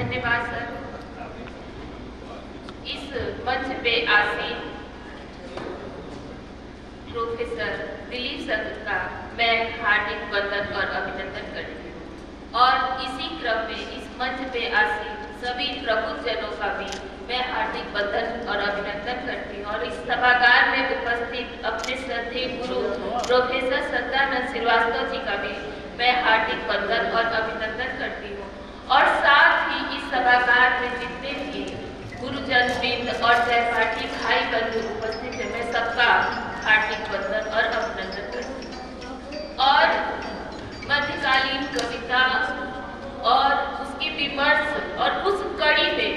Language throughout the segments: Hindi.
धन्यवाद सर। इस मंच पे आसीन प्रोफेसर दिलीप सर का मैं हार्दिक वंदन और अभिनंदन करती हूँ और इसी क्रम में इस मंच पे आसीन सभी प्रबुद्धजनों का भी मैं हार्दिक वंदन और अभिनंदन करती हूँ और इस सभागार में उपस्थित अपने श्रद्धेय गुरु प्रोफेसर सत्यानंद श्रीवास्तव जी का भी मैं हार्दिक वंदन और अभिनंदन करती हूँ और साथ ही इस सभागार में जितने भी गुरुजन वृंद और सहपाठी भाई बंधु उपस्थित है मैं सबका हार्दिक वंदन और अभिनंदन करती हूँ और मध्यकालीन कविता और उसकी विमर्श और उस कड़ी में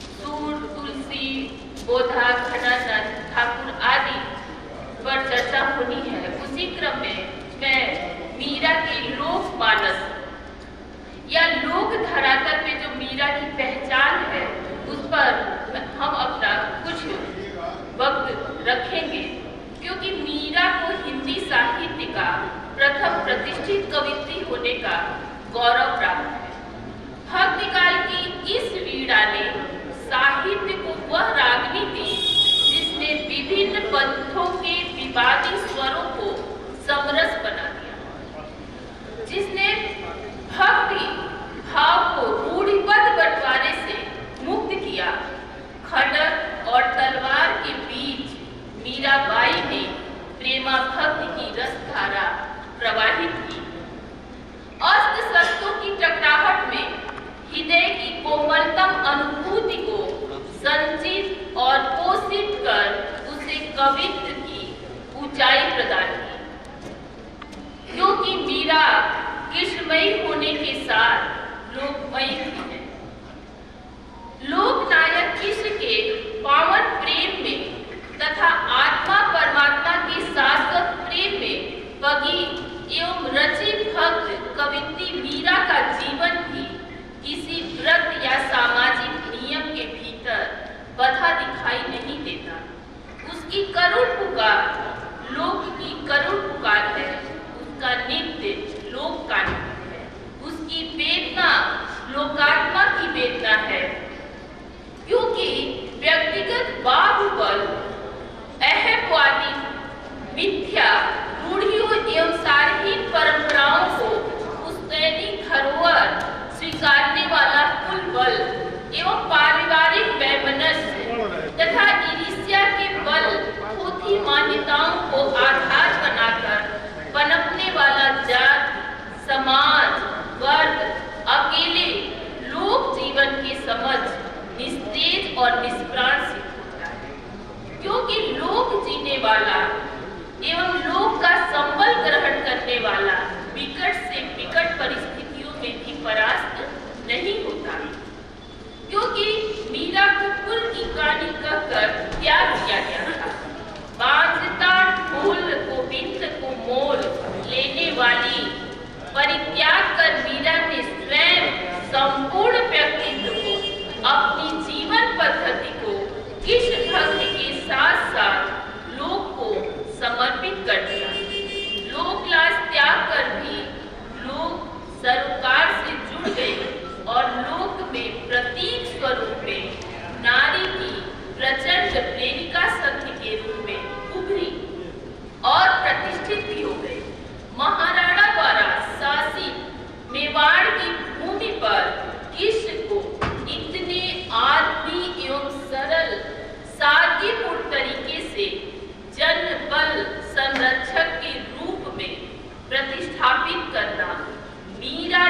सूर, तुलसी, बोधा, घनानंद, ठाकुर आदि पर चर्चा होनी है। उसी क्रम में मैं मीरा के लोक मानस या लोक धरातल में जो मीरा की पहचान है उस पर हम अपना कुछ वक्त रखेंगे क्योंकि मीरा को हिंदी साहित्य का प्रथम प्रतिष्ठित कवित्री होने का गौरव प्राप्त है। भक्तिकाल की इस वीणा ने साहित्य को वह रागनी दी जिसने विभिन्न पंथों के विवादी स्वरों को समरस बना दिया, जिसने भक्ति भाव को रूढ़िबद्ध बंटवारे से मुक्त किया। खड्ग और तलवार के बीच मीराबाई ने प्रेमा भक्ति की रसधारा प्रवाहित की। अस्त्र शस्त्रों की टकराहट में हृदय की कोमलतम अनुभूति को संचित और पोषित कर उसे कवित्व की ऊंचाई प्रदान की, क्योंकि मीरा कृष्णमयी होने के साथ लोकमयी भी है। लोकनायक कृष्ण के पावन प्रेम में तथा आत्मा परमात्मा के शाश्वत प्रेम में पगी एवं रची भक्त कवित्री मीरा का जीवन भी किसी व्रत या सामाजिक नियम के भीतर बंधा दिखाई नहीं देता। उसकी करुण पुकार लोक की करुण पुकार है, उसका नृत्य लोक का नृत्य है, उसकी वेदना लोकात्मा की वेदना है, क्योंकि व्यक्तिगत बाहुबल अहंवादी मिथ्या रूढ़ियों एवं सार्वजनिक परंपराओं को पुश्तैनी धरोहर स्वीकारने वाला कुल बल एवं पारिवारिक वैमनस्य तथा ईर्ष्या के बल खोटी मान्यताओं को आधार बनाकर पनपने वाला जात, समाज, वर्ग, अकेले लोक जीवन की समझ निस्तेज और निष्प्राण सिद्ध होता है, क्योंकि लोक जीने वाला एवं लोक का संबल ग्रहण करने वाला विकट से विकट परिस्थितियों में भी परास्त नहीं होता, क्योंकि मीरा को कुल की कहानी कहकर त्याग किया गया था। बांझता फूल गोविंद को मोल लेने वाली परित्याग कर मीरा ने स्वयं संपूर्ण व्यक्तित्व को, अपनी जीवन पद्धति को कृष्ण भक्ति के साथ साथ लोक को समर्पित कर दिया। लोकलाज त्याग कर भी लोग सरोकार से जुड़ गए और लोक में प्रतीक स्वरूप में नारी की प्रचंड प्रेरिका शक्ति के रूप में उभरी और प्रतिष्ठित भी हो गई। महाराणा द्वारा शासित मेवाड़ की भूमि पर कृष्ण को इतने आदमी एवं सरल सादगीपूर्ण तरीके से जन बल संरक्षक के रूप में प्रतिष्ठापित करना मीरा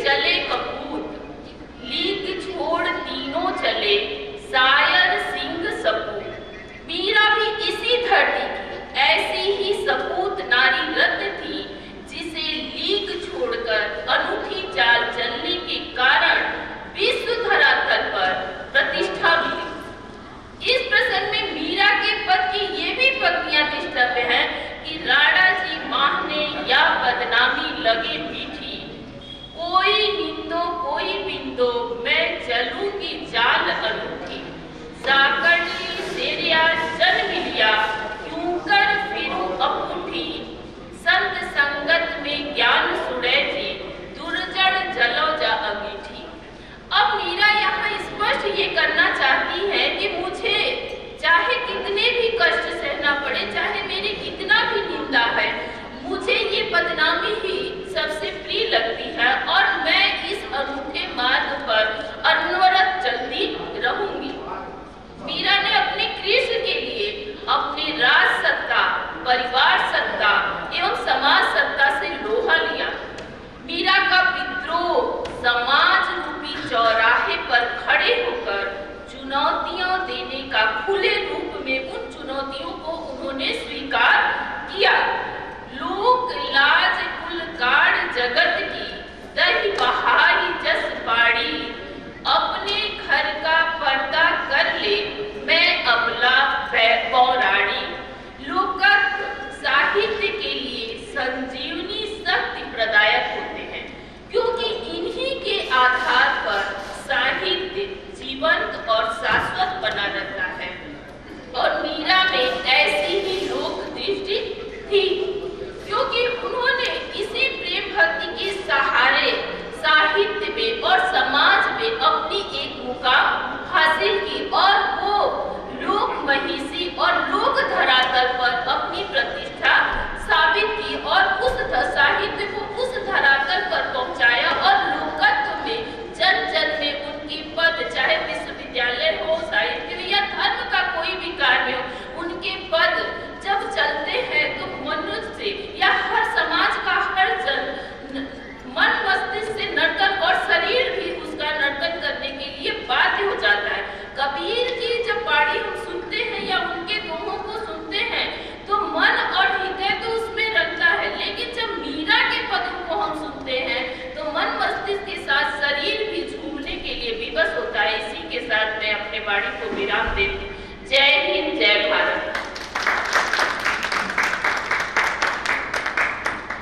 जले कपूत, लीक छोड़ तीनों चले, सायर सिंह सपूत। मीरा भी इसी धरती की ऐसी ही सपूत नारी रत्न थी, जिसे लीक छोड़कर अनूठी चाल चलने के कारण विश्व धरातल पर प्रतिष्ठा मिली। इस प्रसंग में मीरा के पद की ये भी पंक्तियां दृष्टव्य है कि राणा जी माहने या बदनामी लगे मीठी, कोई निंदो कोई बिंदो, मैं चलूंगी चाल अनूठी। साकर